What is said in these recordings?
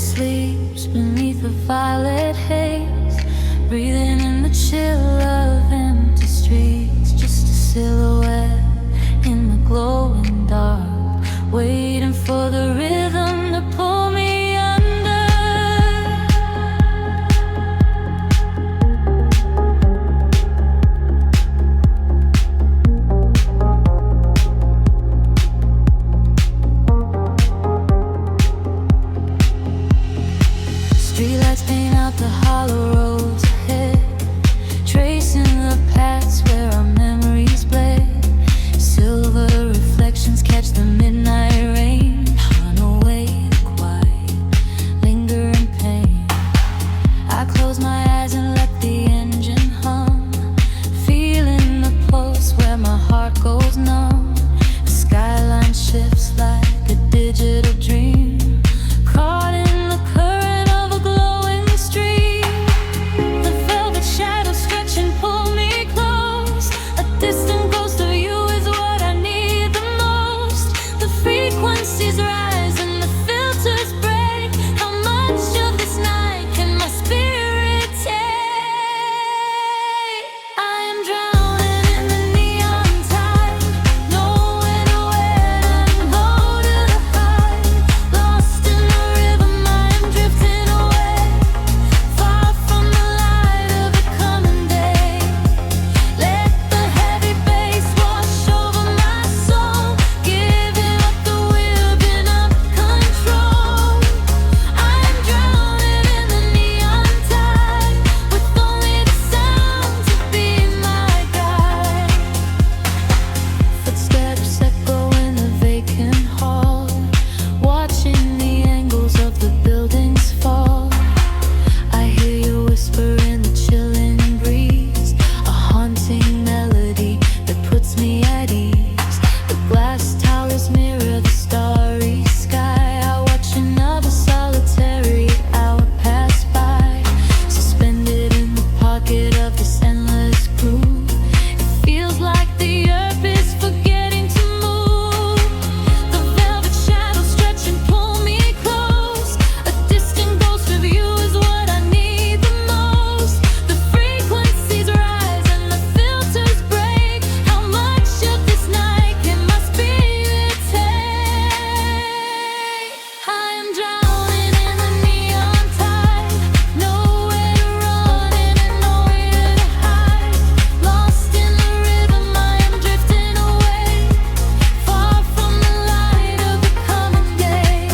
sleeps beneath the violet haze, breathing in the chill of empty streets. Just a silhouette in the glowing dark, waiting for the rhythm to pull me under. Streetlights paint out the hollow roads ahead, tracing the paths where our memories bled. Silver reflections catch the midnight rain, run away the quiet, lingering pain. I close my eyes and let the engine hum, feeling the pulse where my heart goes numb. The skyline shifts like a digital dream, caught in the current of a glowing stream. The velvet shadows stretch and pull me close. A distant ghost of you is what I need the most. The frequencies rise and the filters break. How much of this night can my spirit take? I am drowning in the neon tide, nowhere to where and low to the high. Lost in the rhythm, I am drifting away, far from the light of the coming day. Let the heavy bass wash over my soul, giving up the wheel, giving up control. I am drowning in the neon tide, with only the sound to be my guide. Footsteps echo in the vacant hall, watching the angles of the buildings fall. I hear you whisper in the chilling breeze, a haunting melody that puts me at ease. The glass towers mirror the starry sky. I watch another solitary hour pass by, suspended in the pocket of this endless groove. It feels like the earth is forgetting to move. The velvet shadows stretch and pull me close. A distant ghost of you is what I need the most. The frequencies rise and the filters break. How much of this night can my spirit take? I am drowning in the neon tide, nowhere to run and nowhere to hide. Lost in the rhythm, I am drifting away, far from the light of the coming day.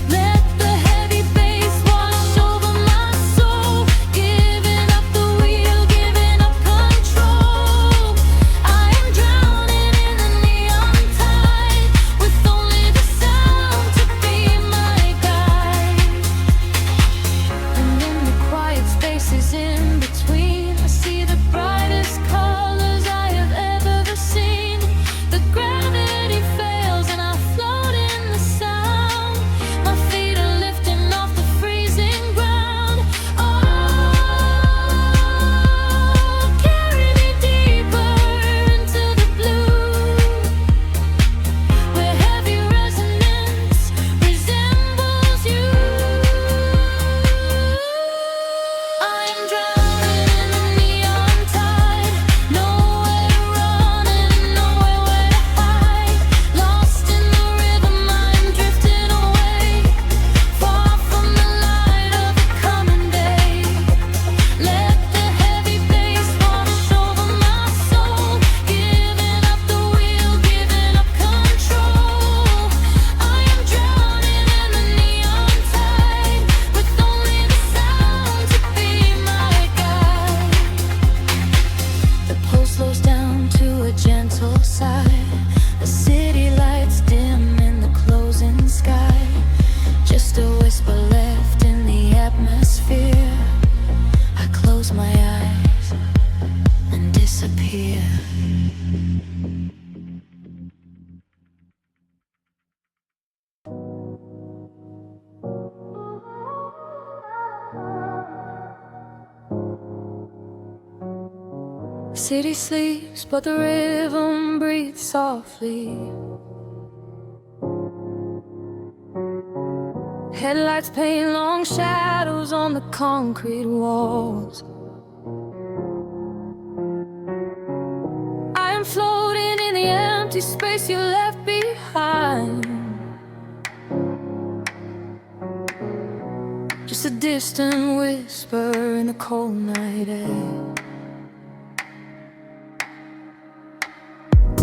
Let the heavy bass wash over my soul, giving up the wheel, giving up control. I am drowning in the neon tide, with only the sound to be my guide. And in the quiet spaces in between, I see the brightest colors I have ever seen. The gravity fails and I float in the sound. My feet are lifting off the freezing ground. Oh, carry me deeper into the blue, where heavy resonance resembles you. I am drowning in the neon tide, nowhere to run and nowhere to hide. Lost in the rhythm, I am drifting away, far from the light of the coming day. Let the heavy bass wash over my soul, giving up the wheel, giving up control. I am drowning in the neon tide, with only the sound to be my guide. The pulse slows down to a gentle sigh. The city lights dim in the closing sky. Just a whisper left in the atmosphere. I close my eyes and disappear. City sleeps, but the rhythm breathes softly. Headlights paint long shadows on the concrete walls. I am floating in the empty space you left behind. Just a distant whisper in the cold night air.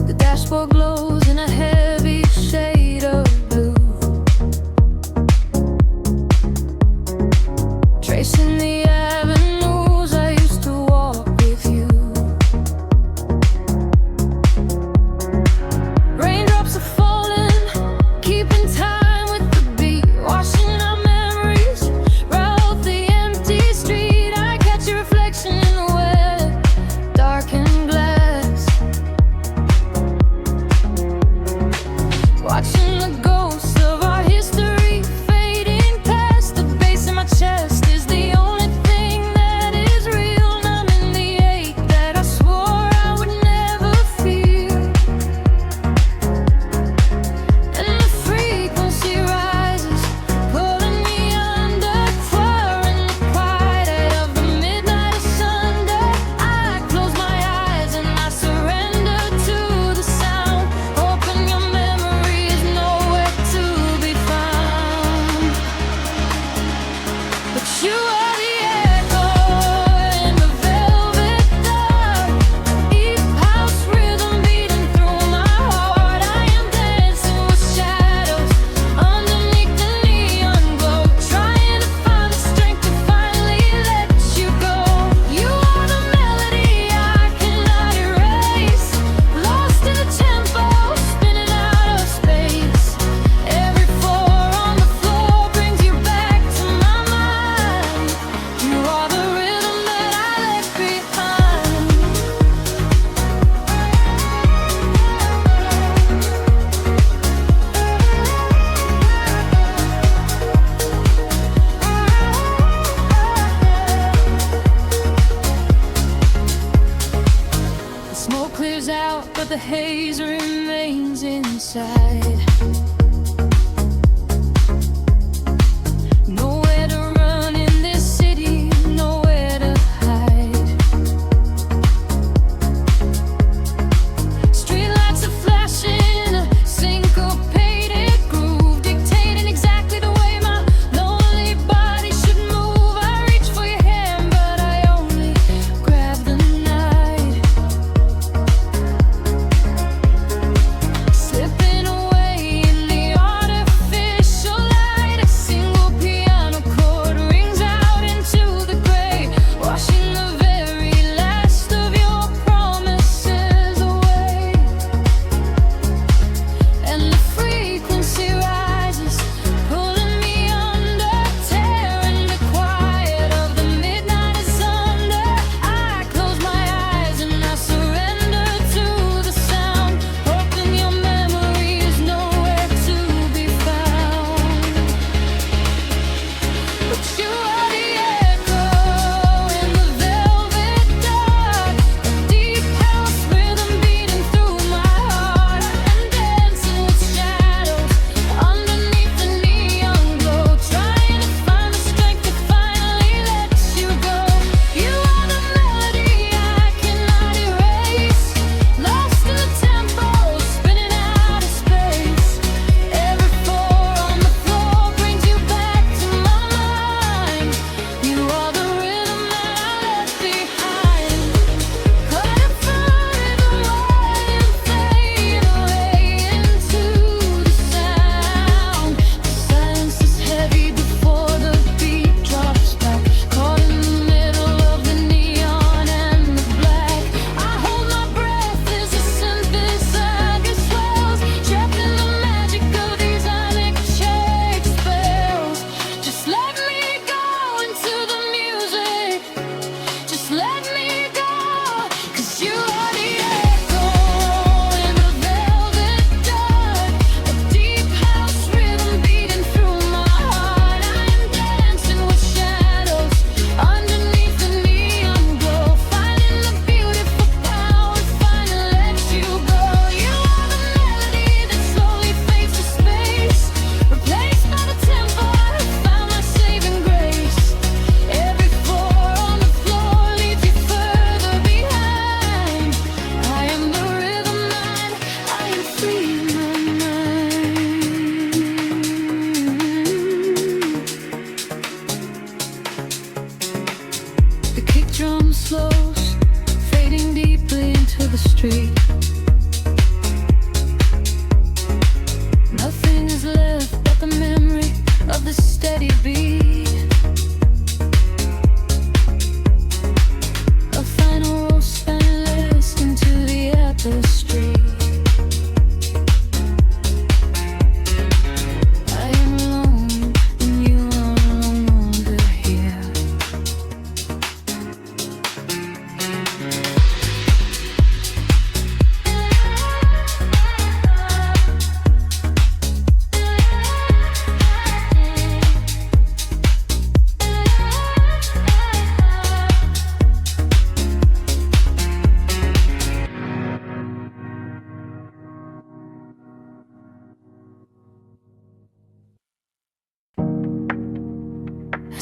The dashboard glows in a heavy shade of blue, tracing the avenues I used to walk with you. Raindrops are falling, keeping time with the beat, washing our memories right off the empty street. I catch your reflection in the wet, darkened glass.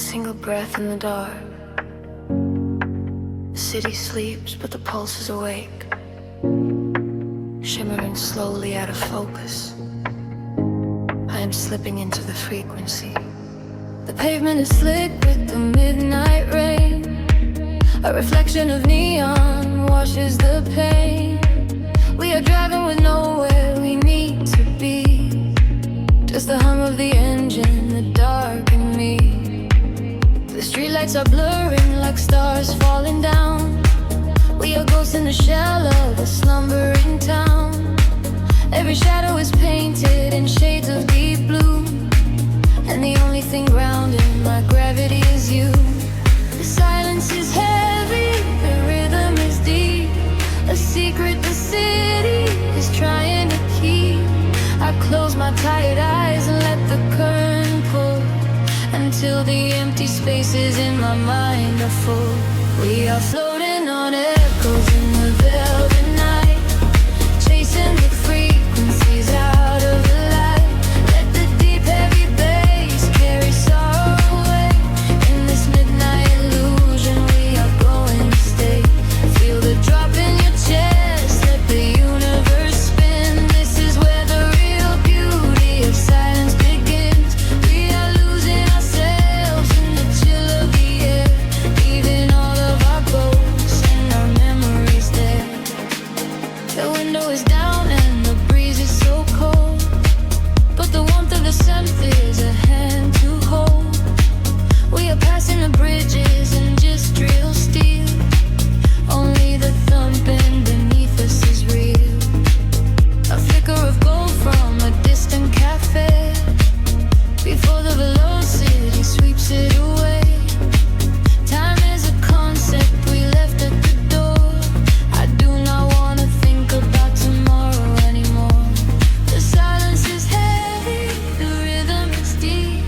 single breath in the dark. The city sleeps, but the pulse is awake, shimmering slowly out of focus. I am slipping into the frequency. The pavement is slick with the midnight rain. A reflection of neon washes the pain. We are driving with nowhere we need to be. Just the hum of the engine, the dark and me. The streetlights are blurring like stars falling down. We are ghosts in the shell of a slumbering town. Every shadow is painted in shades of deep blue, and the only thing grounding my gravity is you. The silence is heavy, the rhythm is deep. A secret the city is trying to keep. I close my tired eyes and let the current pull, until the empty spaces in my mind are full. We are floating on echoes in the velvet night, chasing the frequencies out of the light. Let the deep heavy bass carry sorrow away. In this midnight illusion we are going to stay. Feel the drop in your chest, let the universe spin. This is where the real beauty of silence begins. We are losing ourselves in the chill of the air, leaving all of our ghosts and our memories there. The window is down and the breeze is so cold, but the warmth of the sunset is a hand to hold. We are passing the bridges and just real steel. Only the thumping beneath us is real. A flicker of gold from a distant cafe, before the velocity sweeps it away. Time is a concept we left at the door. I do not want to think about tomorrow anymore. The silence is heavy, the rhythm is deep.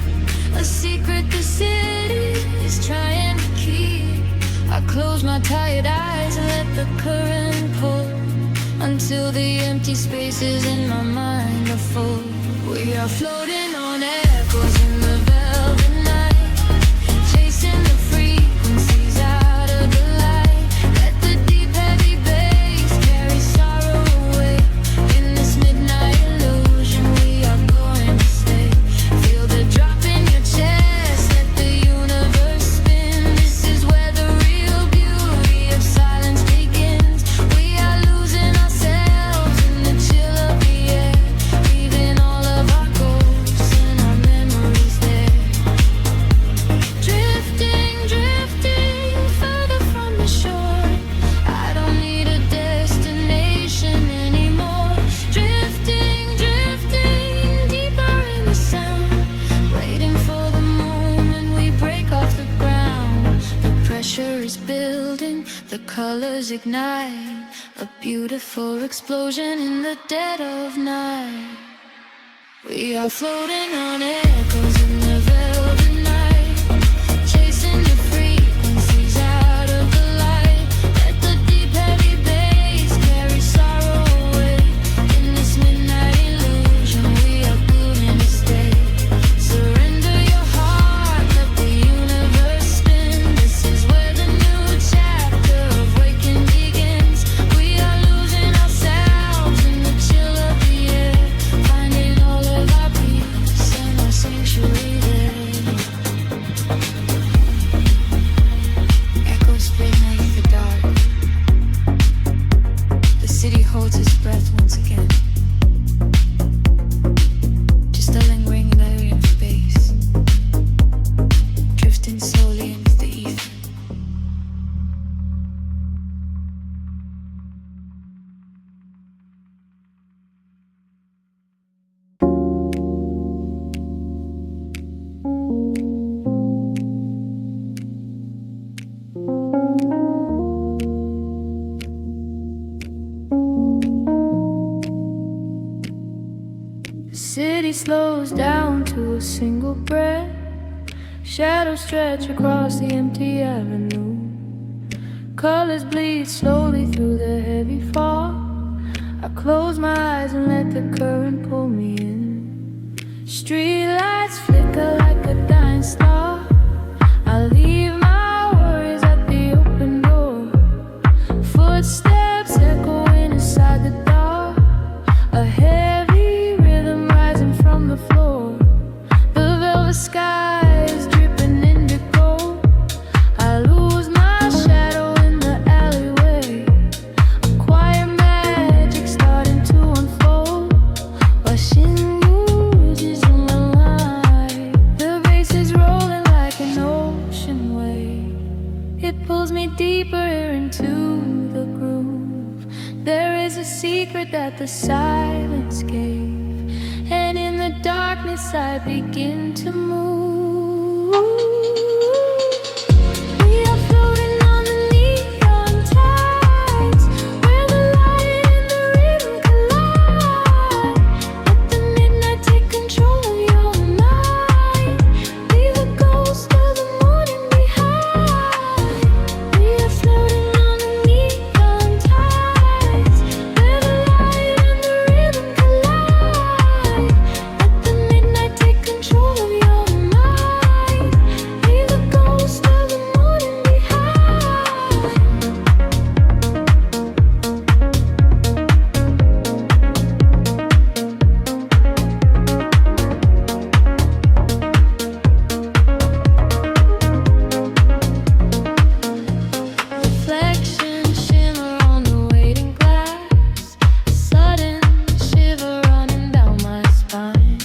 A secret the city is trying to keep. I close my tired eyes and let the current pull, until the empty spaces in my mind are full. We are floating on echoes in the velvet night, chasing the frequencies out of the light. Let the deep heavy bass carry sorrow away. In this midnight illusion we are going to stay. Feel the drop in your chest, let the universe spin. This is where the real beauty of silence begins. We are losing ourselves in the chill of the air, leaving all of our ghosts and our memories there. Drifting, drifting further from the shore. I don't need a destination anymore. Drifting, drifting deeper in the sound, waiting for the moment we break off the ground. The pressure is building, the colors ignite, a beautiful explosion in the dead of night. We are floating on echoes in the velvet night, chasing the frequencies out of the light. Let the deep heavy bass carry sorrow away. In this midnight illusion we are going to stay. Surrender your heart, let the universe spin. This is where the new chapter of waking begins. We are losing ourselves in the chill of the air, finding all of our peace and our sanctuary there. Echoes split beneath the dark. The city holds its breath once again. Just a lingering layer of space, drifting slowly into the ether. The city slows down to a single breath. Shadows stretch across the empty avenue. Colors bleed slowly through the heavy fog. I close my eyes and let the current pull me in. Streetlights flicker like a dying star. secret that the silence gave, and in the darkness I begin to move. We are floating on the neon tides, where the light and the rhythm collide. Let the midnight take control of your mind. Leave the ghost of the morning behind. We are floating on the neon tides, where the light and the rhythm collide. Let the midnight take control of your mind. Leave the ghost of the morning behind. Reflection shimmer on the waiting glass, a sudden shiver running down my spine.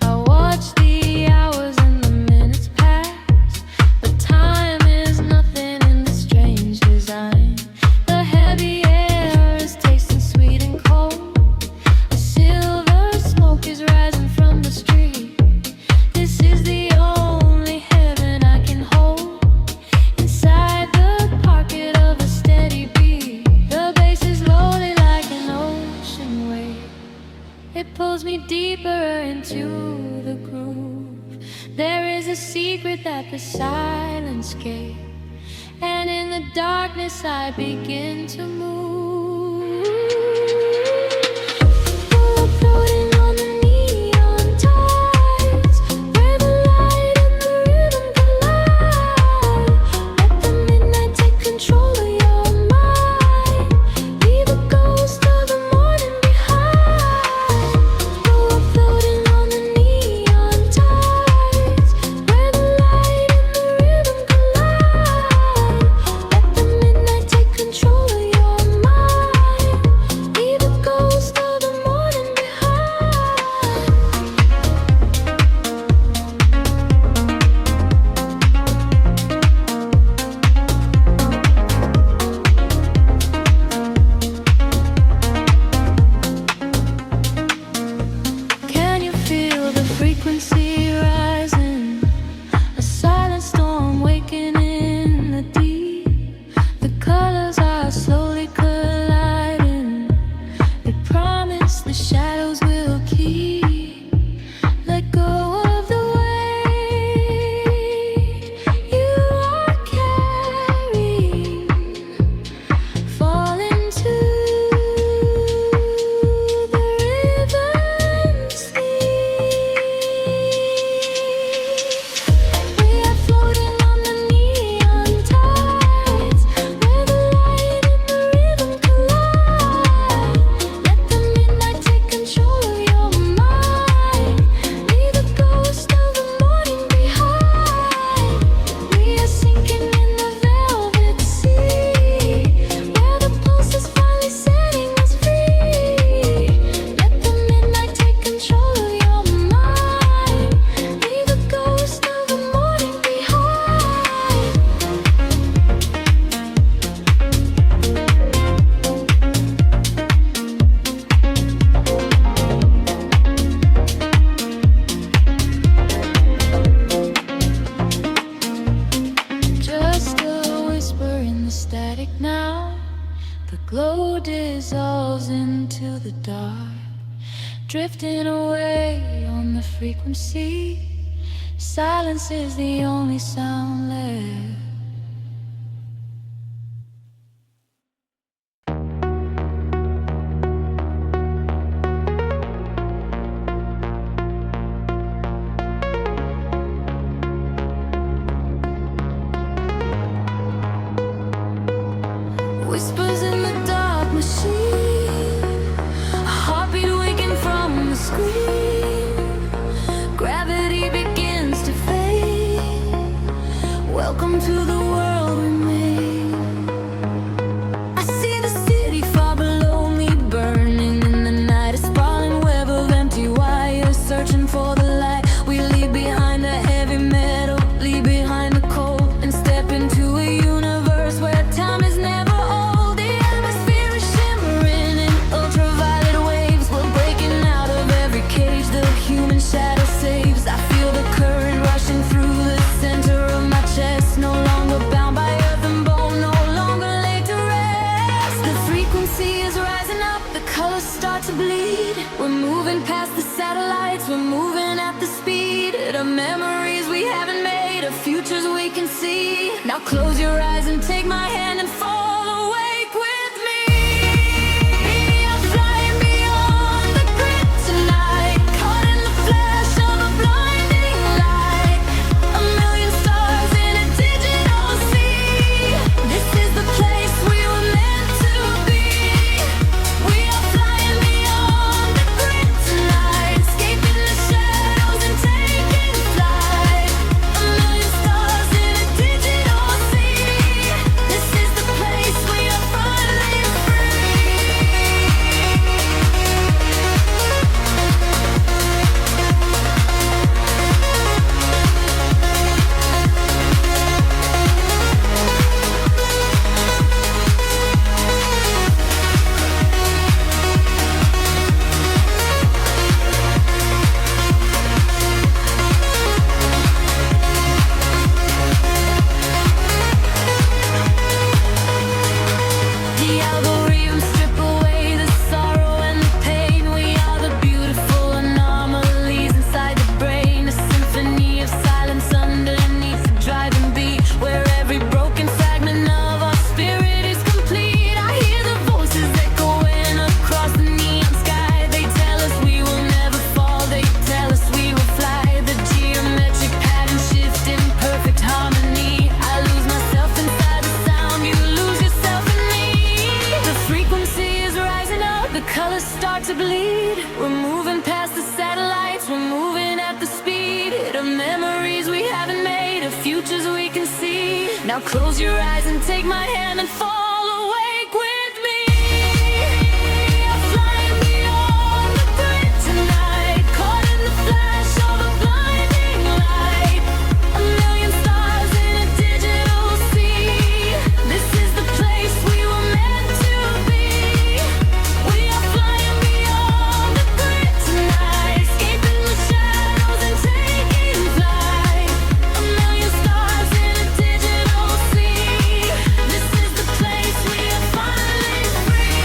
I watch the hours and the minutes pass, but time is nothing in this strange design. The heavy air is tasting sweet and cold. A silver smoke is rising from the street. This is the only heaven I can hold. Inside the pocket of a steady beat, the bass is rolling like an ocean wave. It pulls me deeper into the groove. There is a secret that the silence gave, and in the darkness I begin to move. We're floating on the neon tides, where the light and the rhythm collide. Let the midnight take control of your mind. Leave the ghost of the morning behind. We're floating on the neon tides, where the light and the rhythm collide. Let the midnight take control of your mind. Leave the ghost of the morning behind. Can you feel the frequency rising? A silent storm waking in the deep. The colors are slowly colliding. They promise the shadows will keep. Let go of the weight you are carrying. Fall into the rhythm sleep. We are floating on the neon tides, where the light and the rhythm collide. Let the midnight take control of your mind. Leave the ghost of the morning behind. We are sinking in the velvet sea, where the pulse is finally setting us free. Let the midnight take control of your mind. Leave the ghost of the morning behind. Just a whisper in the static now. The glow dissolves into the dark, drifting away on the frequency. Silence is the only sound left. Whispers in the dark machine, a heartbeat waking from the screen. Gravity begins to fade. Welcome to the world we made. I see the city far below me, burning in the night. A sprawling web of empty wires, searching for the light. We leave behind the heavy metal, leave behind the cold, and step into a universe where time is never old. The atmosphere is shimmering in ultraviolet are memories we haven't made, of futures we can see. Now close your eyes and take my hand and fall awake with me. We are flying beyond the grid tonight, caught in the flash of a blinding light. A million stars in a digital sea. This is the place we were meant to be. We are flying beyond the grid tonight, escaping the shadows and taking flight. A million stars in a digital sea. This is the place we are finally free. The algorithms strip away the sorrow and the pain. We are the beautiful anomalies inside the brain, a symphony of silence underneath the driving beat, where every broken fragment of our spirit is complete. I hear the voices echoing across the neon sky. They tell us we will never fall, they tell us we will fly. The geometric pattern shift in perfect harmony. I lose myself inside the sound, you lose yourself in me. The frequency is rising up, the colors start to bleed. We're moving past the satellites, we're moving at the speed of memories we haven't made, of futures we can see. Now close your eyes and take my hand and fall awake with me. We are flying beyond the grid tonight, caught in the flash of a blinding light. A million stars in a digital sea. This is the place we were meant to be. We are flying beyond the grid tonight, escaping the shadows and taking flight. A million stars in a digital sea. This is the place we are finally free.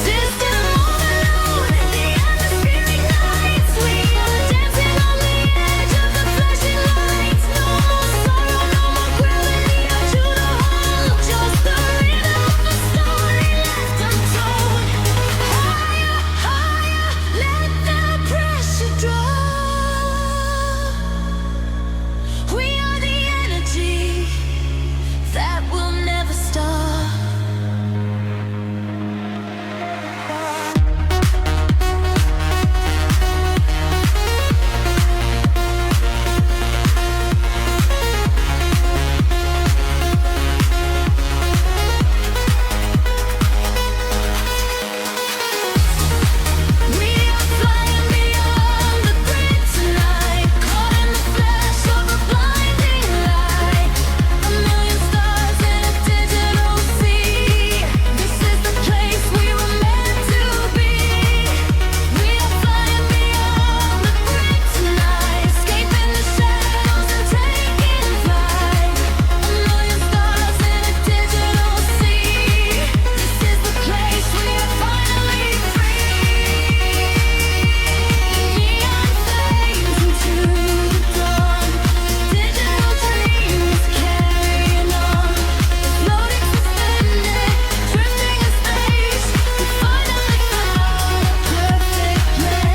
System overload, the atmosphere ignites. We are dancing on the edge of the flashing lights. No more sorrow, no more gravity or true to hold. Just the rhythm of a story left untold. Higher, higher, let the pressure drop. We are the energy that will never stop. We are flying beyond the grid tonight, caught in the flash of a blinding light. A million stars in a digital sea. This is the place we were meant to be. We are flying beyond the grid tonight, escaping the shadows and taking flight. A million stars in a digital sea. This is the place we are finally free. Neon flames into the dawn. Digital dreams carrying on. Floating suspended, drifting in space. We finally found a perfect place.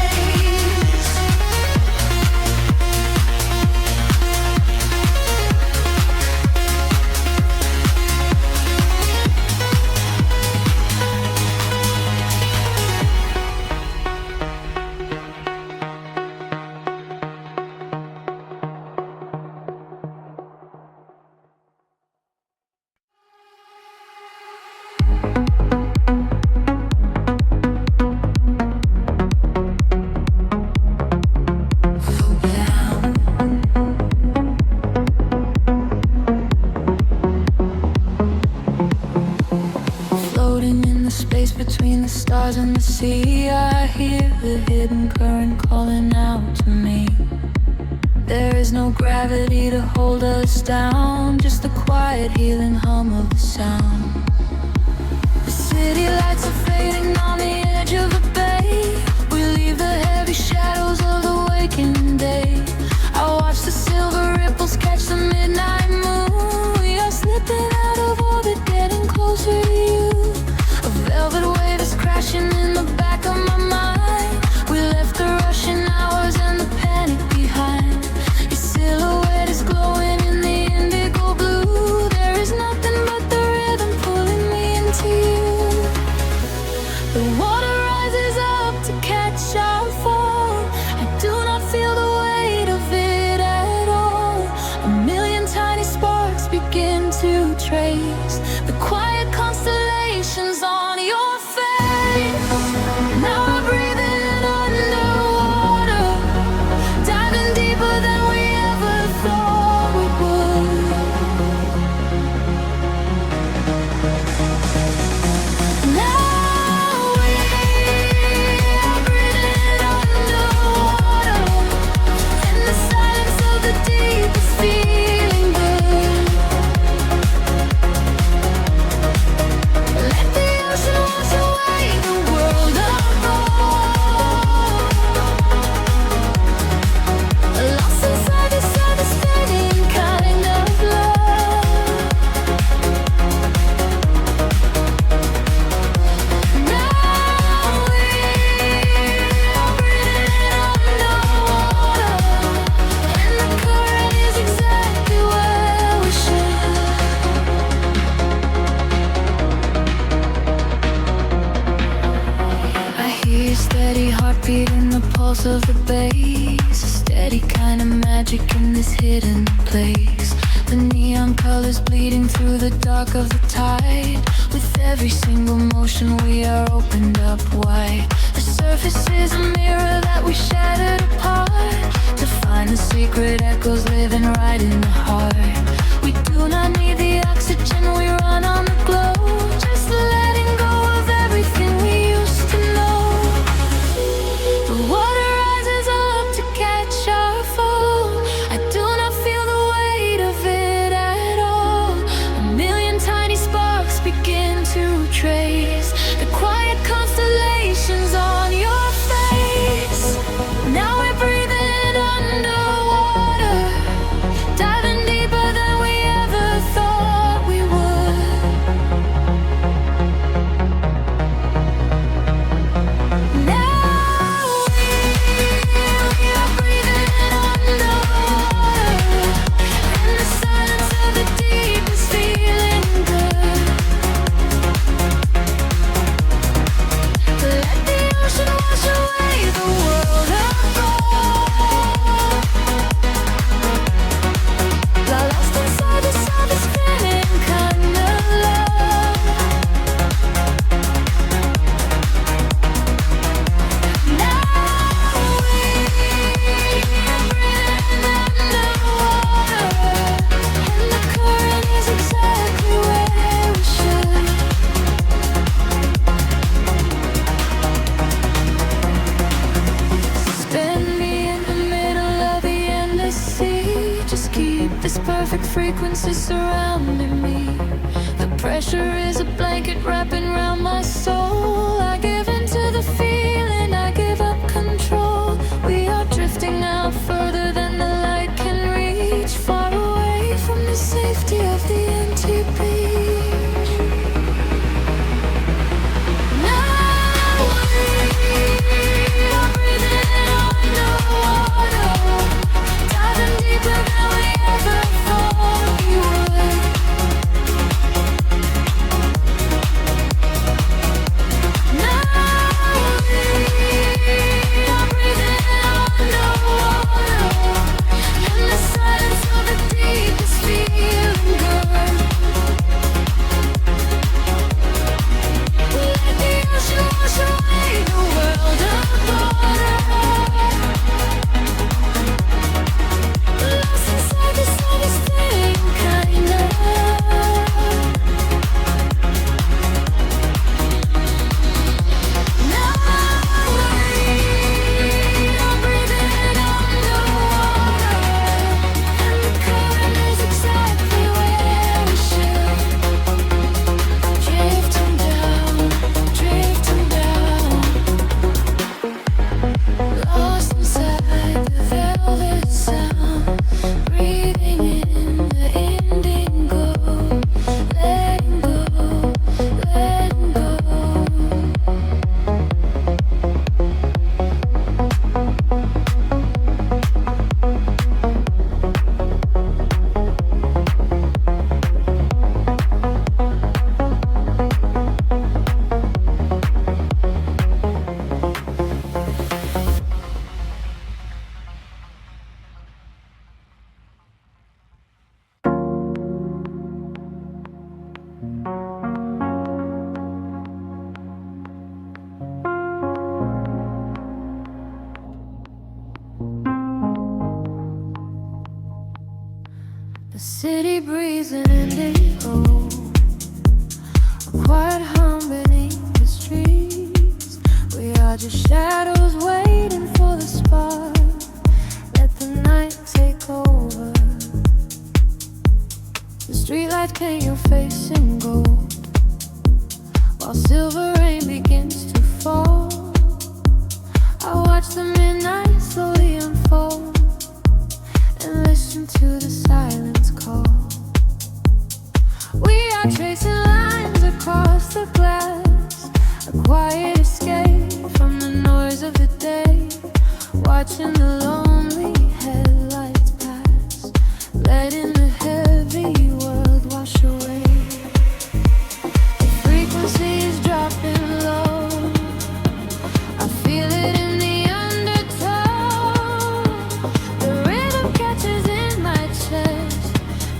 Floating in the space between the stars and the sea, I hear the hidden current calling out to me. There is no gravity. gravity to hold us down, just the quiet healing hum of the sound. The city lights are fading on the edge of the bay. We leave the heavy shadows of the waking day. I watch the silver ripples catch the midnight moon. We are slipping out of orbit, getting closer to you. A velvet wave is crashing in the back of my mind. We left the rushing hours and the panic behind. Your silhouette is glowing in the indigo blue. There is nothing but the rhythm pulling me into you. The water rises up to catch our fall. I do not feel the weight of it at all. A million tiny sparks begin to trace the quiet constellations on your face. Now we're breathing underwater, diving deeper than we ever thought we would. Now we are breathing underwater, in the silence of the deep is feeling good. Let the ocean wash away the world apart. Lost inside this devastating kind of love. Now we are breathing underwater, and the current is exactly where we should. I hear your steady heartbeat in the pulse of the bass. A steady kind of magic in this hidden place. The neon colors bleeding through the dark of the tide. With every single motion we are opened up wide. The surface is a mirror that we shattered apart, to find the secret echoes living right in the heart. We do not need the oxygen, we run on the glow. Just letting go of everything we used to know. The water rises up to catch our fall. I do not feel the weight of it at all. A million tiny sparks begin to trace the quiet constellations on your face. Now we're breathing underwater, diving deeper than we ever thought we would. Now we are breathing underwater, and the silence of the deep is feeling good. Let the ocean wash away the world apart. Lost inside this spinning kind of love. Now we are breathing underwater, and the current is exactly where we should. Suspend me in the middle of the endless sea. Just keep this perfect frequency surrounding me. The pressure is a blanket wrapping around my soul. I give into the feeling, I give up control. We are drifting out further than the light can reach, far away from the safety of the empty beach. Now we are breathing underwater, diving deeper than we ever thought we would. Now we The city breathes an indigo, a quiet hum beneath the streets. We are just shadows waiting for the spark. Let the night take over. The streetlights paint your face in gold, while silver rain begins to fall. I watch the midnight slowly unfold and listen to the silence call. We are tracing lines across the glass, a quiet escape from the noise of the day, watching the lonely headlights pass, letting the heavy world wash away. The frequency is dropping low, I feel it in the undertow. The rhythm catches in my chest,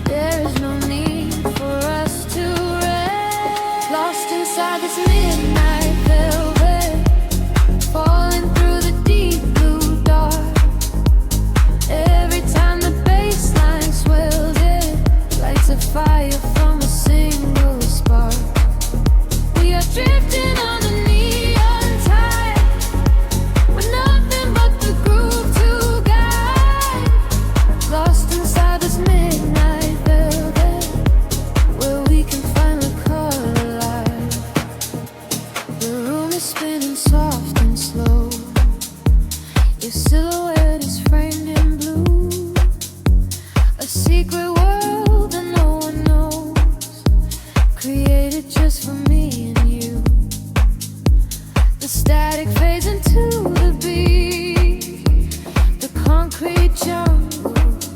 there is no need for us to rest. Lost inside this midnight velvet, falling through the deep blue dark. Every time the bass line swells, it lights a fire from a single spark. We are drifting on the neon tide, with nothing but the groove to guide. Lost inside this midnight velvet, where we can finally come alive. The room is spinning soft and slow, your silhouette is framed in blue, a secret world that no one knows, created just for me and you. The static fades into the beat, the concrete jungle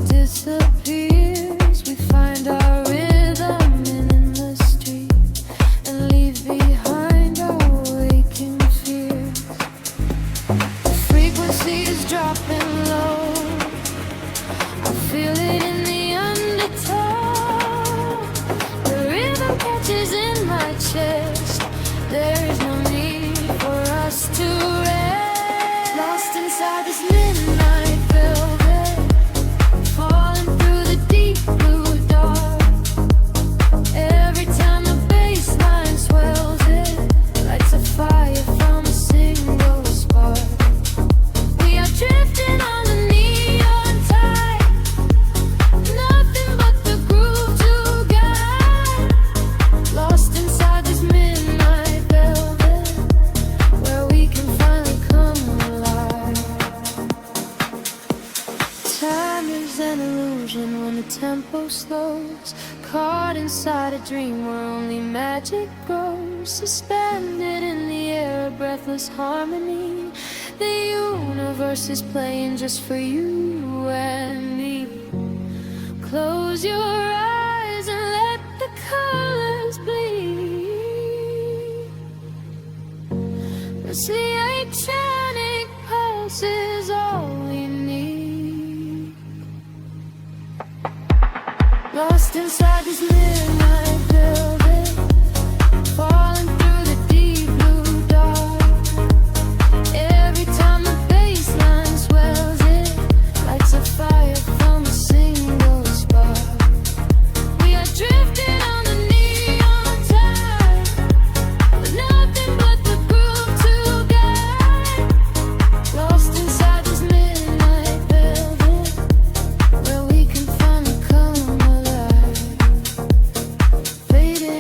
disappears. We find our rhythm in the street and leave behind our waking fears. The frequency is dropping low, I feel it in the undertow. The rhythm catches in my chest, there is no need for us to rest. Lost inside this midnight velvet, falling through the deep blue dark. Every time the bass line swells, it lights a fire from a single spark. We are drifting on the neon tide, nothing but the groove to guide. Lost inside this midnight velvet, where we can finally come alive. Time is an illusion when the tempo slows, caught inside a dream where only magic grows. Suspended in the air, a breathless harmony. The universe is playing just for you and me. Close your eyes and let the colors bleed. This electronic pulse is all we need. Lost inside this midnight velvet, falling through the deep blue dark. Every time the bass line swells, it lights a fire from a single spark. We are drifting on the neon tide, with nothing but the groove to guide. Lost inside this midnight velvet, where we can finally come alive. Fading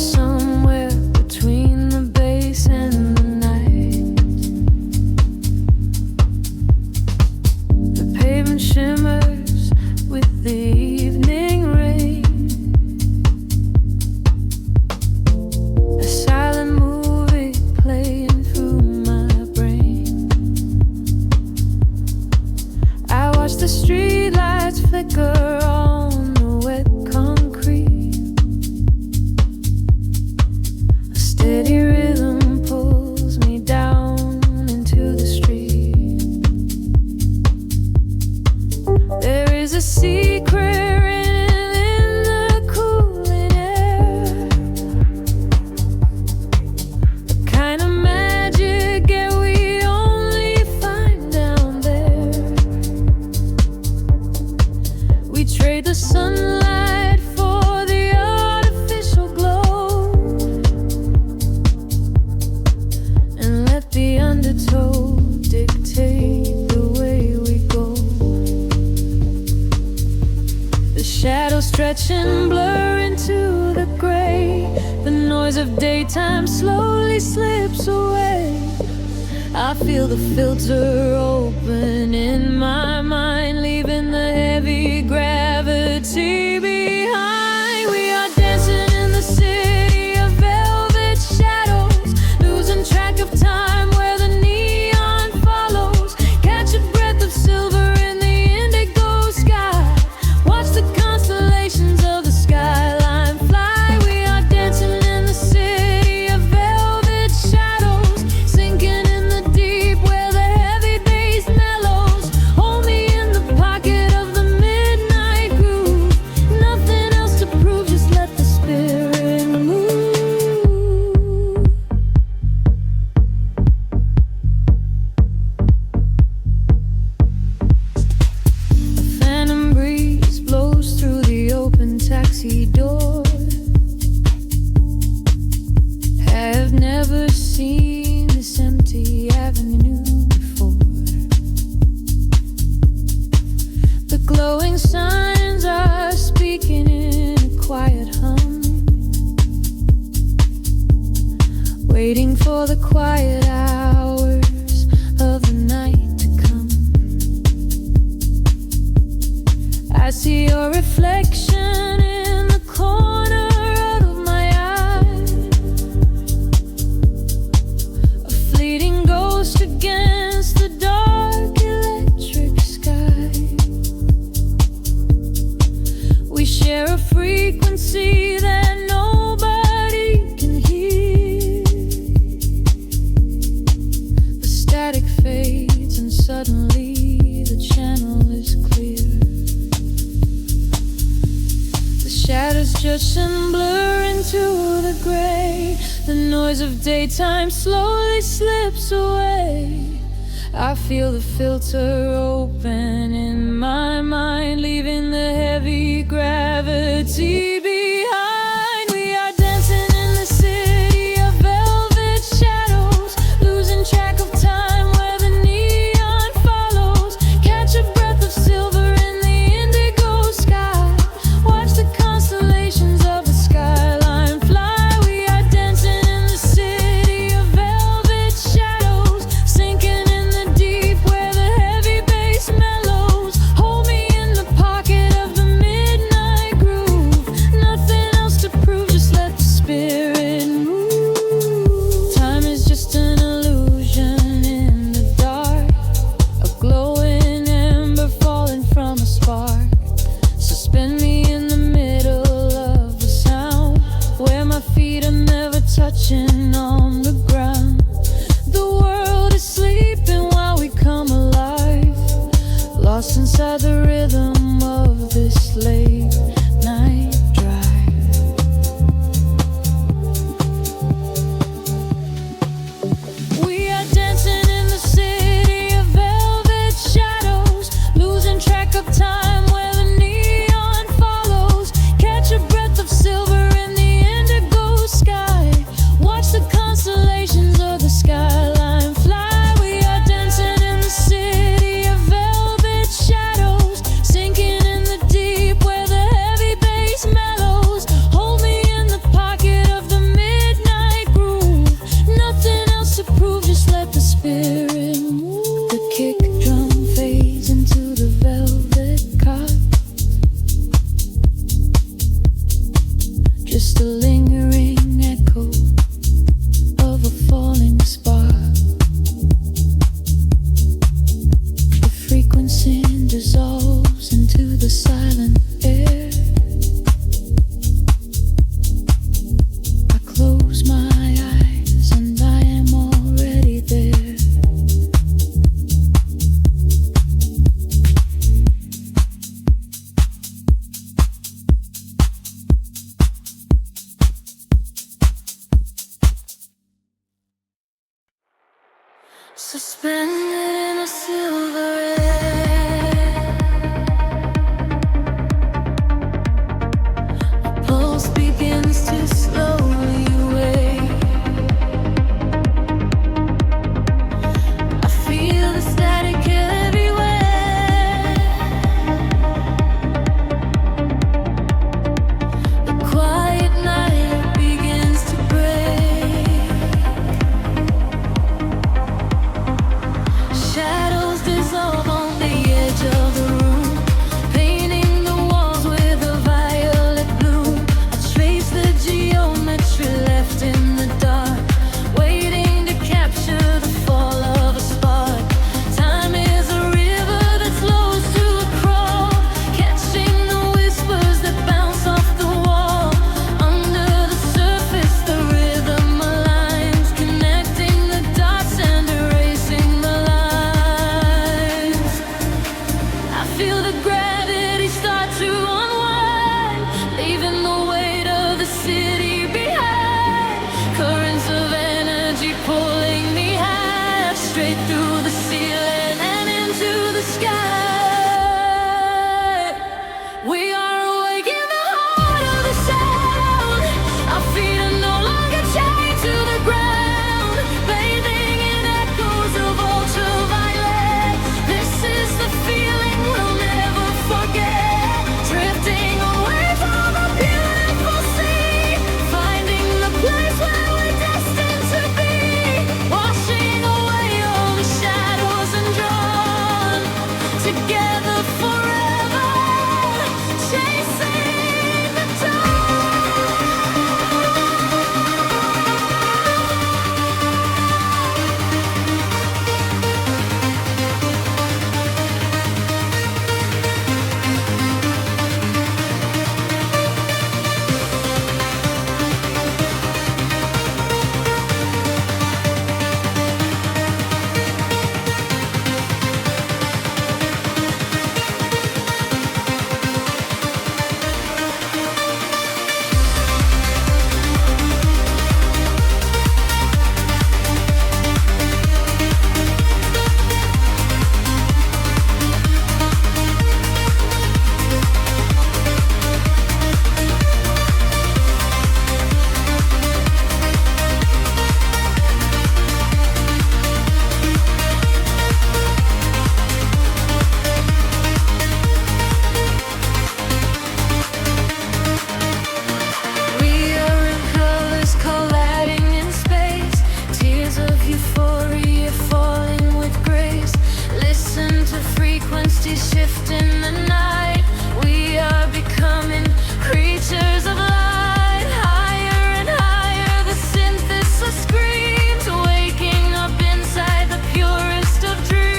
somewhere between the bass and the night. The pavement shimmers with the evening rain. A silent movie playing through my brain. I watch the streetlights flicker on the wet concrete. A steady rhythm pulls me down into the street. There is a secret written in the cooling air, a kind of magic that we only find down there. We trade the sunlight for the artificial glow, and let the undertow dictate the way we go. The shadows stretch and blur into the gray. The noise of daytime slowly slips away. I feel the filter open in my mind, leaving the heavy gravity behind. We are dancing in the city of velvet shadows, losing track of time where the neon follows. Catch a breath of silver in the indigo sky. Watch the constellations of the skyline fly. We are dancing in the city of velvet shadows, sinking in the deep where the heavy bass mellows. Hold me in the pocket of the midnight groove. Nothing else to prove, just let the spirit move. A phantom breeze blows through the open taxi door. Have never seen this empty avenue before. The glowing signs are speaking in a quiet hum, waiting for the quiet hours of the night to come. I see your reflection in the corner of my eye, a fleeting ghost against the dark electric sky. We share a frequency that nobody can hear. The static fades and suddenly the channel is clear. The shadows judge and blur into the gray. The noise of daytime slowly slips away. I feel the filter open in my mind, leaving the heavy gravity behind. We are dancing in the city of velvet shadows, losing track of time where the neon follows. Catch a breath of silver in the indigo sky. Watch the constellations of the skyline fly. We are dancing in the city of velvet shadows, sinking in the deep where the heavy bass mellows. Hold me in the pocket of the midnight groove. Suspended in a silver air, my pulse begins to slowly wake. I feel the static everywhere. The quiet night begins to break. Shadows dissolve on the edge of the room, painting the walls with a violet bloom. I trace the geometry left in the dark, waiting to capture the fall of a spark. Time is a river that flows to a crawl, catching the whispers that bounce off the wall. Under the surface, the rhythm aligns, connecting the dots and erasing the lines. I feel the gravity start to unwind, leaving the weight of the city behind. Currents of energy pulling me high, straight through the ceiling and into the sky. We are awake in the heart of the sound. Our feet are no longer chained to the ground, bathing in echoes of ultraviolet. This is the feeling we'll never forget. Drifting away from a beautiful sea, finding the place where we're destined to be. Washing away all the shadows and drawn together forever, chasing the dawn. We are in colors colliding in space, tears of euphoria falling with grace. Listen to frequencies shift in the night. We are becoming creatures of light. Higher and higher the synthesis screams, waking up inside the purest of dreams.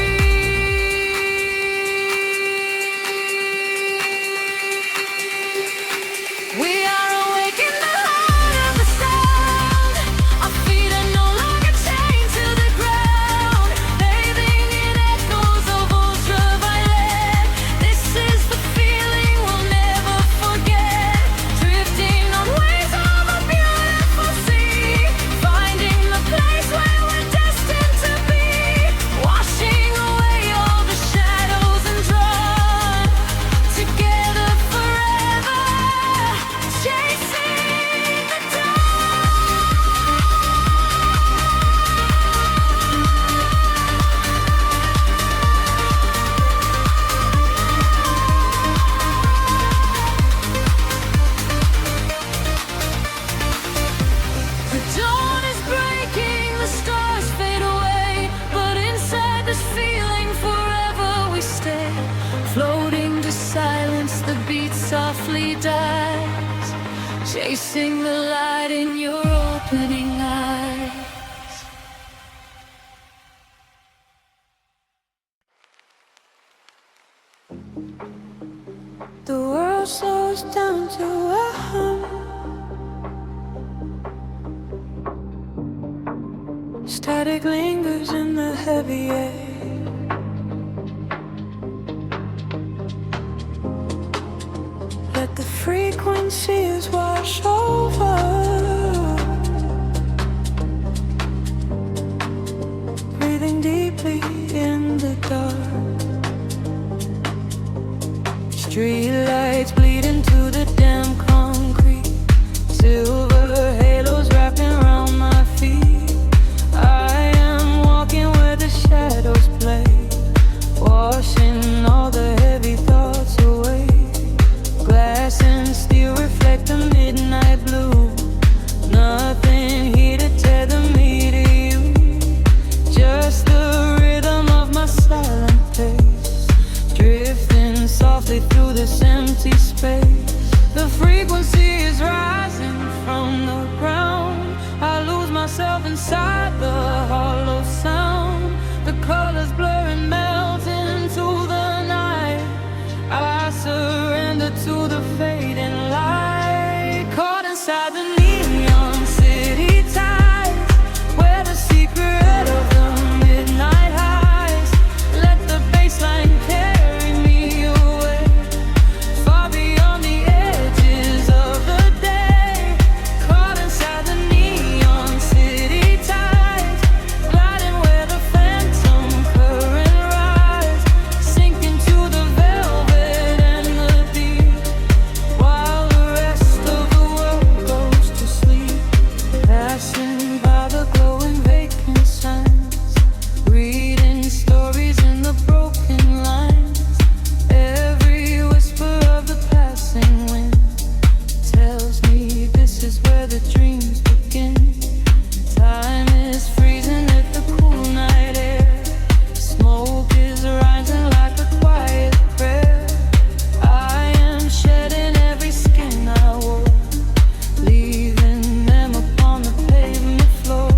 We are awake in the heart of the sound. Our feet are no longer chained to the ground, bathing in echoes of ultraviolet. This is the feeling we'll never forget. Drifting on waves of a beautiful sea, finding the place where we're destined to be. Washing away all the shadows and drawn together forever, chasing the dawn is breaking, the stars fade away, but inside this feeling forever we stay. Floating to silence, the beat softly dies, chasing the light in your opening eyes. The world slows down to a hum. Static lingers in the heavy air. Let the frequencies wash over, breathing deep completely in the dark. Street lights bleed into the damn concrete. Silver halos wrapping around my feet. I am walking where the shadows play, washing all the heavy thoughts away. Glass and steel reflect the midnight blue. Nothing here to tether me to you, just the rhythm of my silent pace, drifting softly through this empty space. The frequency is rising from the ground. I lose myself inside the hollow sound. The colors blur and melt into the night. I surrender to the fading light, caught inside the neon city tides, where the secret of the midnight highs. Let the bassline carry me away, far beyond the edges of the day. Caught inside the neon city tides, gliding where the phantom current rise, sinking to the velvet and the deep, while the rest of the world goes to sleep. Passing by the glowing vacant signs, reading stories in the broken lines. Every whisper of the passing wind tells me this is where the dreams begin. Time is freezing at the cool night air. Smoke is rising like a quiet prayer. I am shedding every skin I wore, leaving them upon the pavement floor.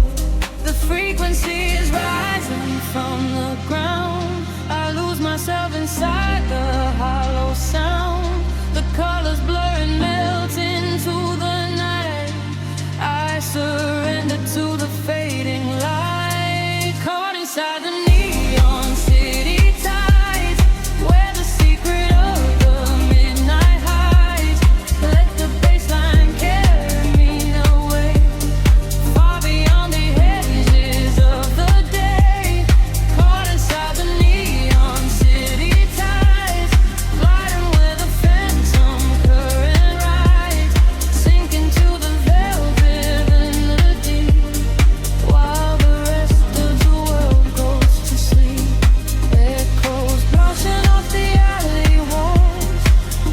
The frequency is rising from the ground. I lose myself inside the hollow sound. The colors blur and melt into the night. I surrender to the fading light, caught inside the neon city tides, where the secret of the midnight hides. Let the bassline carry me away, far beyond the edges of the day. Caught inside the neon city tides, gliding where the phantom current rides, sinking to the velvet and the deep, while the rest of the world goes to sleep. Echoes bouncing off the alley walls,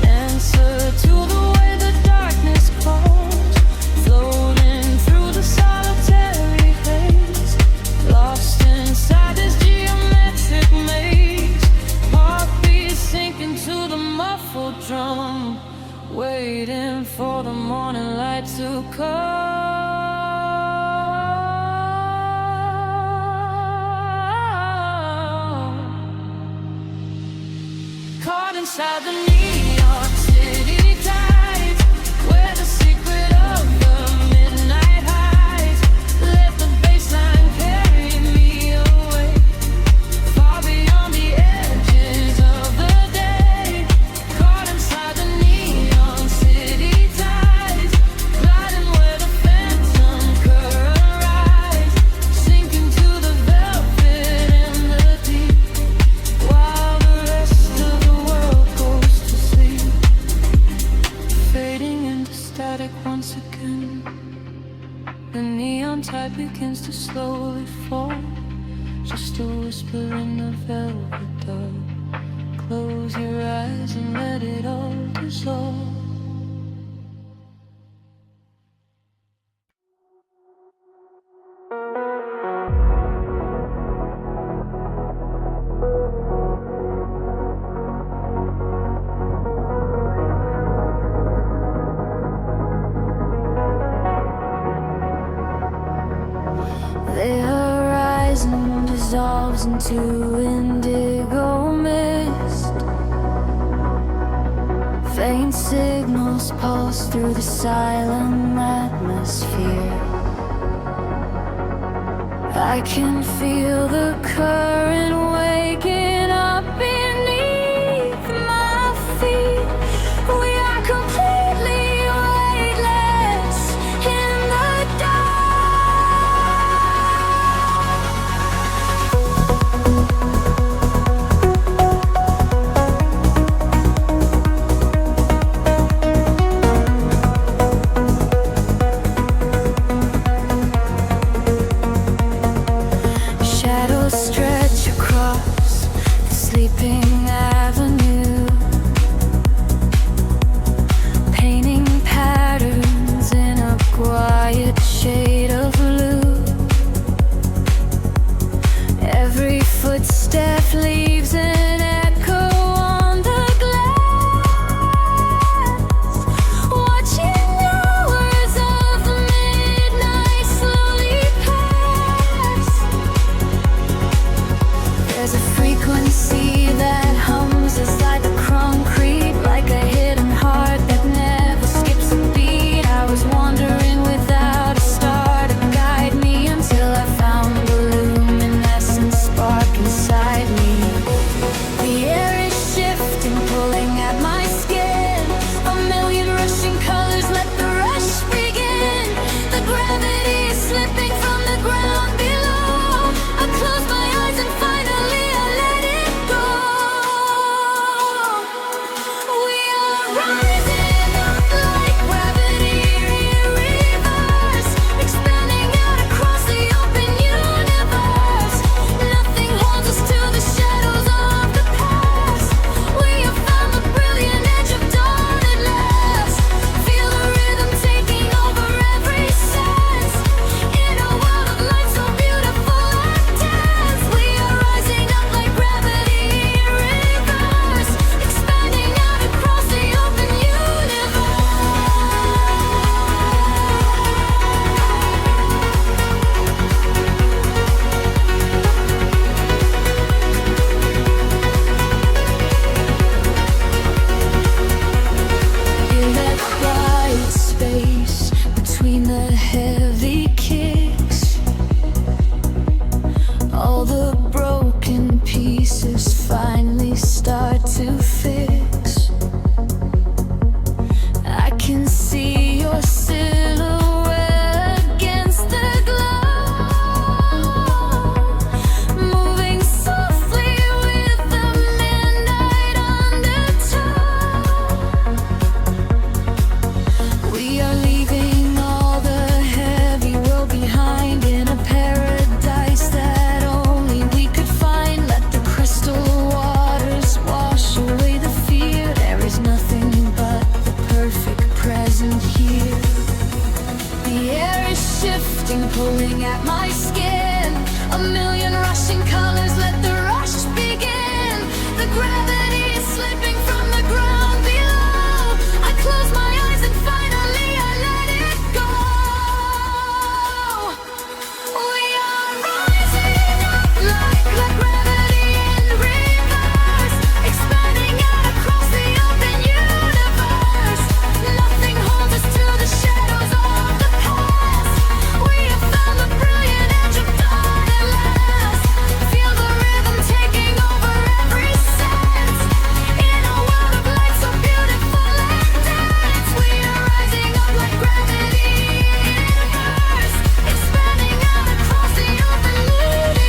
answer to the way the darkness calls, floating through the solitary haze, lost inside this geometric maze. Heartbeats sinking to the muffled drum, waiting for the morning light to come. Caught inside the neon city tides, where the secret of the midnight hides. Let the bassline carry me away, far beyond the edges of the day. Caught inside the neon city tides, gliding where the phantom current rides, sinking to the velvet and the deep, while the rest of the world goes to sleep. Fading into static once again, the neon tide begins to slowly fall. Just a whisper in the velvet dark. Close your eyes and let it all dissolve. The horizon dissolves into indigo mist. Faint signals pulse through the silent atmosphere. I can feel the current waking up beneath my feet. We are completely weightless in the dark. shifting, pulling at my skin. A million rushing colors, let the rush begin. The gravity is slipping from the ground below. I close my eyes and finally I let it go. We are rising up like gravity in reverse, expanding out across the open universe. Nothing holds us to the shadows of the past. We have found the brilliant edge of dawn at last. Feel the rhythm taking over every sense. In a world of light so beautiful and dense, we are rising up like gravity in reverse, expanding out across the open universe.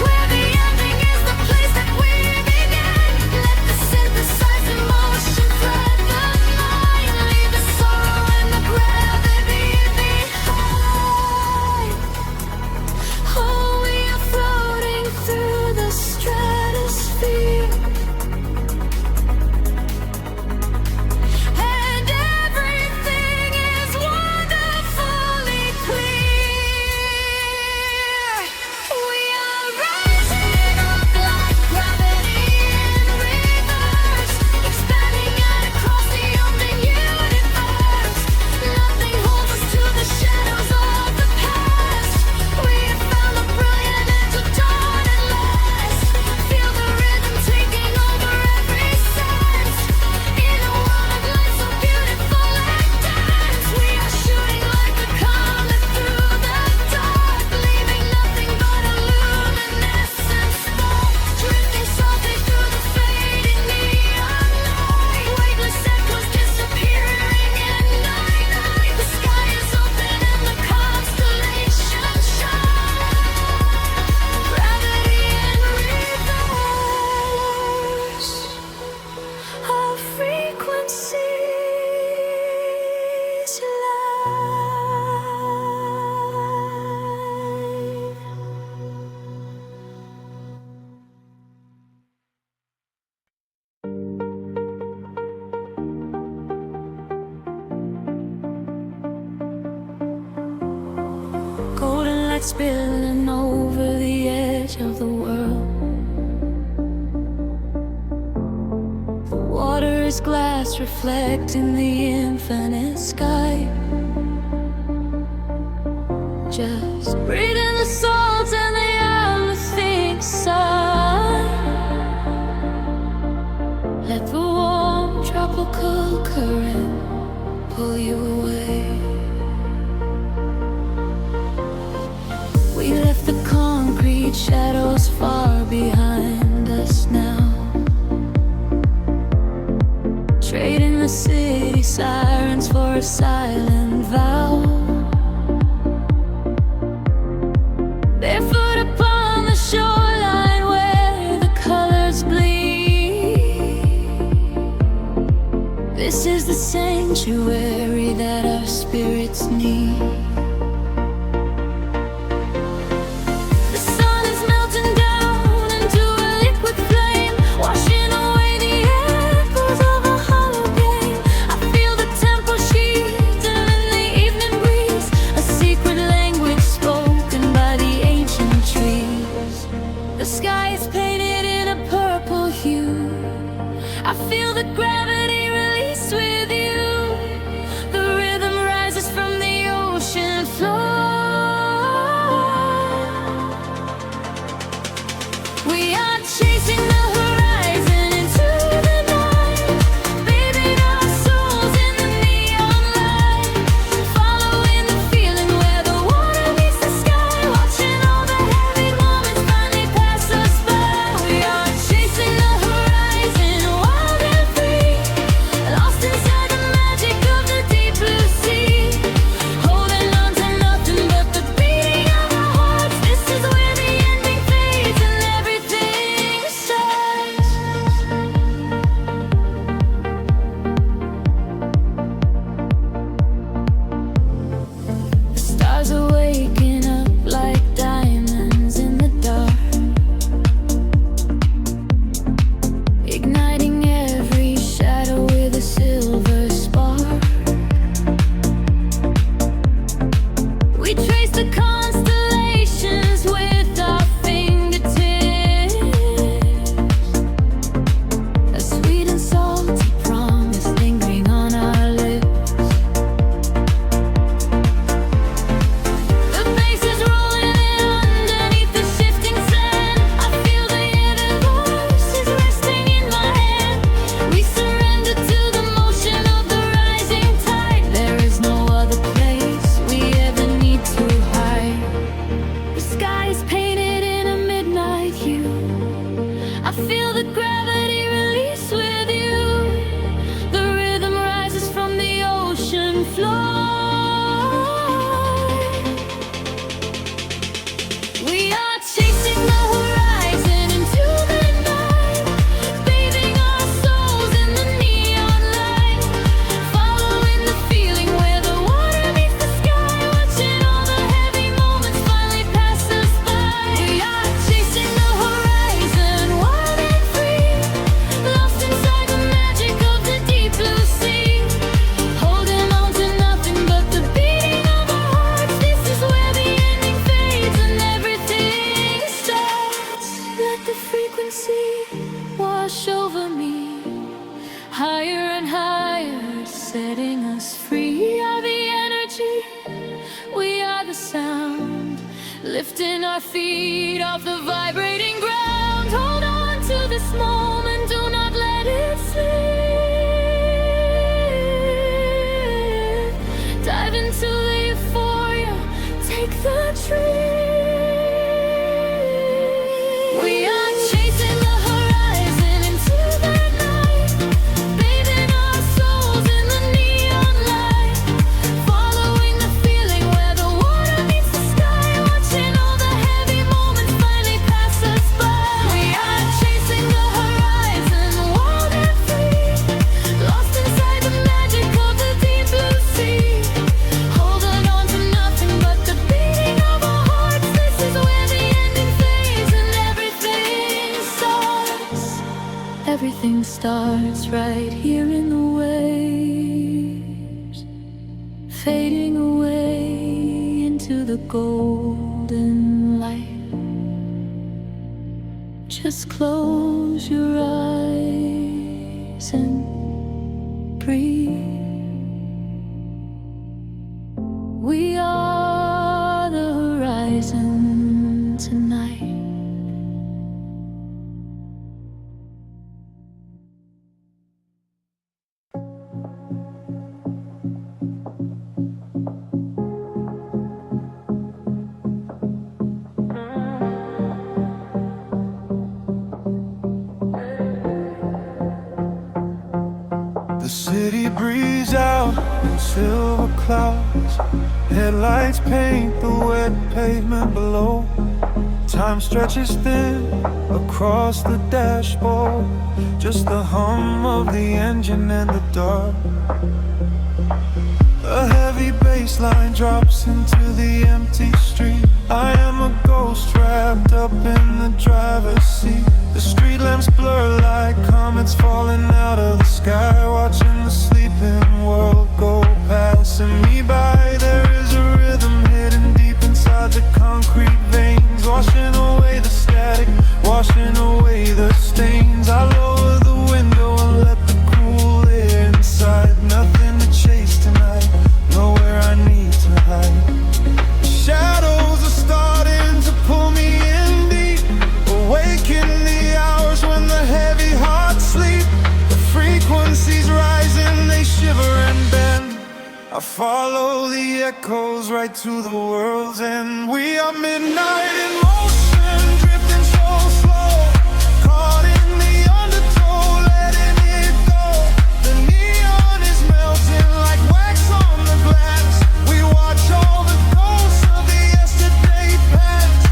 Where the ending is the place that we begin. Let the synthesizer motion thread the line. Leave the sorrow and the gravity behind. Oh, we are floating through the stratosphere, and everything is wonderfully clear. We are rising up like gravity in reverse, expanding out across the open universe. Nothing holds us to the shadows of the past. We have found the brilliant edge of dawn at last. Feel the rhythm taking over every sense. In a world of light so beautiful and dense, we are shooting like a comet through the dark, leaving nothing but a luminescent spark, drifting softly through the fading neon light. Weightless echoes disappearing in the night. The sky is open and the constellations shine. Gravity in reverse, our frequencies live. Golden light spilling over the edge of the world. The water is glass reflecting the infinite sky. Just breathe in the salt and the everything sigh. Let the warm tropical current pull you away. We left the concrete shadows far behind us now, trading the city sirens for a silent vow. Barefoot upon the shoreline where the colors bleed. This is the sanctuary that our spirits need. The sun is melting down into a liquid flame, washing away the echoes of a hollow game. I feel the temple sheathing in the evening breeze, a secret language spoken by the ancient trees. The sky is painted in a purple hue. I feel the gravity release with you. The rhythm rises from the ocean floor. We are chasing the horizon into the night, bathing our souls in the neon light, following the feeling where the water meets the sky, watching all the heavy moments finally pass us by. We are chasing the horizon, wild and free, over me, higher and higher, setting us free. We are the energy, we are the sound, lifting our feet off the vibrating ground. Hold on to this moment, do not let it slip. Dive into the euphoria, take the trip. Everything starts right here in the waves, fading away into the golden light. Just close your eyes and breathe. We are the horizon tonight. The city breathes out in silver clouds. Headlights paint the wet pavement below. Time stretches thin across the dashboard. Just the hum of the engine and the dark. A heavy bass line drops into the empty street. I am a ghost wrapped up in the driver's seat. The street lamps blur like comets falling out of the sky, watching the sleeping world go passing me by. There is a rhythm hidden deep inside the concrete veins, washing away the static, washing away the stains. I lower the window and let the cool air inside. Nothing to chase tonight, nowhere I need to hide. Shadows are starting to pull me in deep, awaken the hours when the heavy hearts sleep. The frequencies rising, they shiver and bend. I follow the echoes right to the world's end. We are midnight in motion, drifting so slow, caught in the undertow, letting it go. The neon is melting like wax on the glass. We watch all the ghosts of the yesterday past.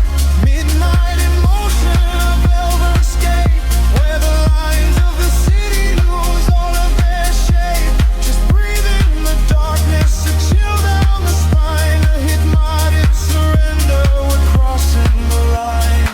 Midnight in motion, a velvet escape, where the lines of the city lose all of their shape. Just breathe in the darkness, a chill down the spine, a hypnotic surrender. We're crossing the line.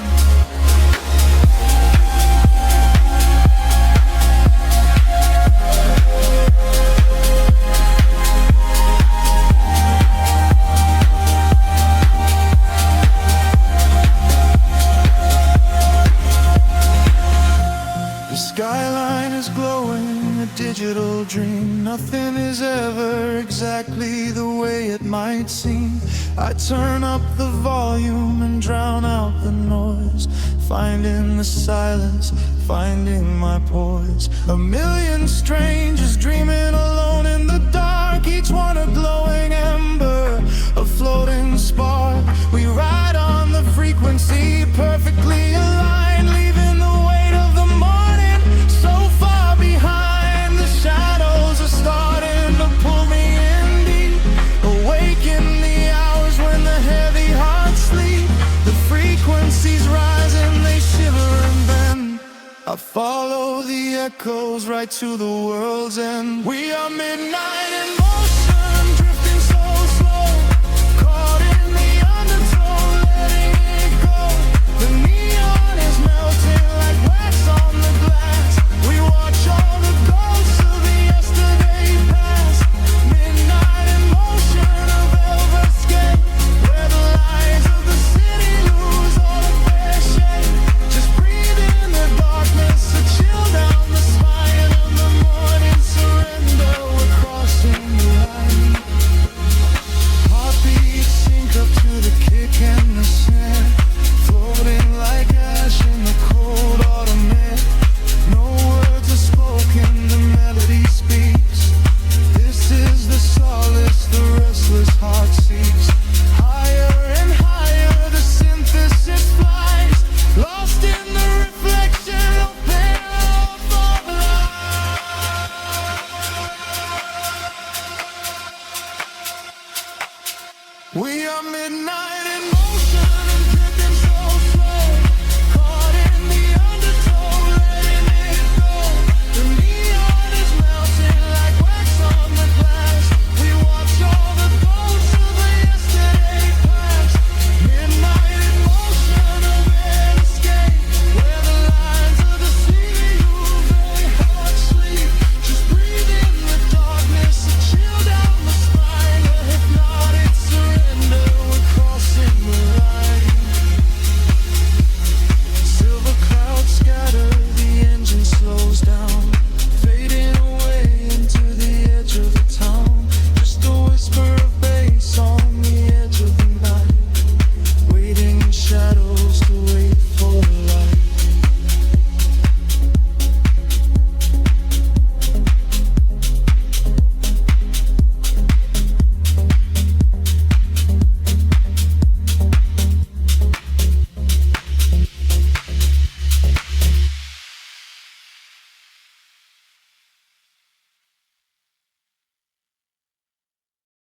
The skyline is glowing, a digital dream. Nothing is ever exactly the way it might seem. I turn up the volume and drown out the noise, finding the silence, finding my poise. A million strangers dreaming alone in the dark, each one a glowing ember, a floating spark. We ride on the frequency, perfectly aligned, leaving the weight of the morning so far behind. The shadows are starting to pull me in deep, awaken the hours when the heavy hearts sleep. The frequencies rise and they shiver and bend. I follow the echoes right to the world's end. We are midnight in motion.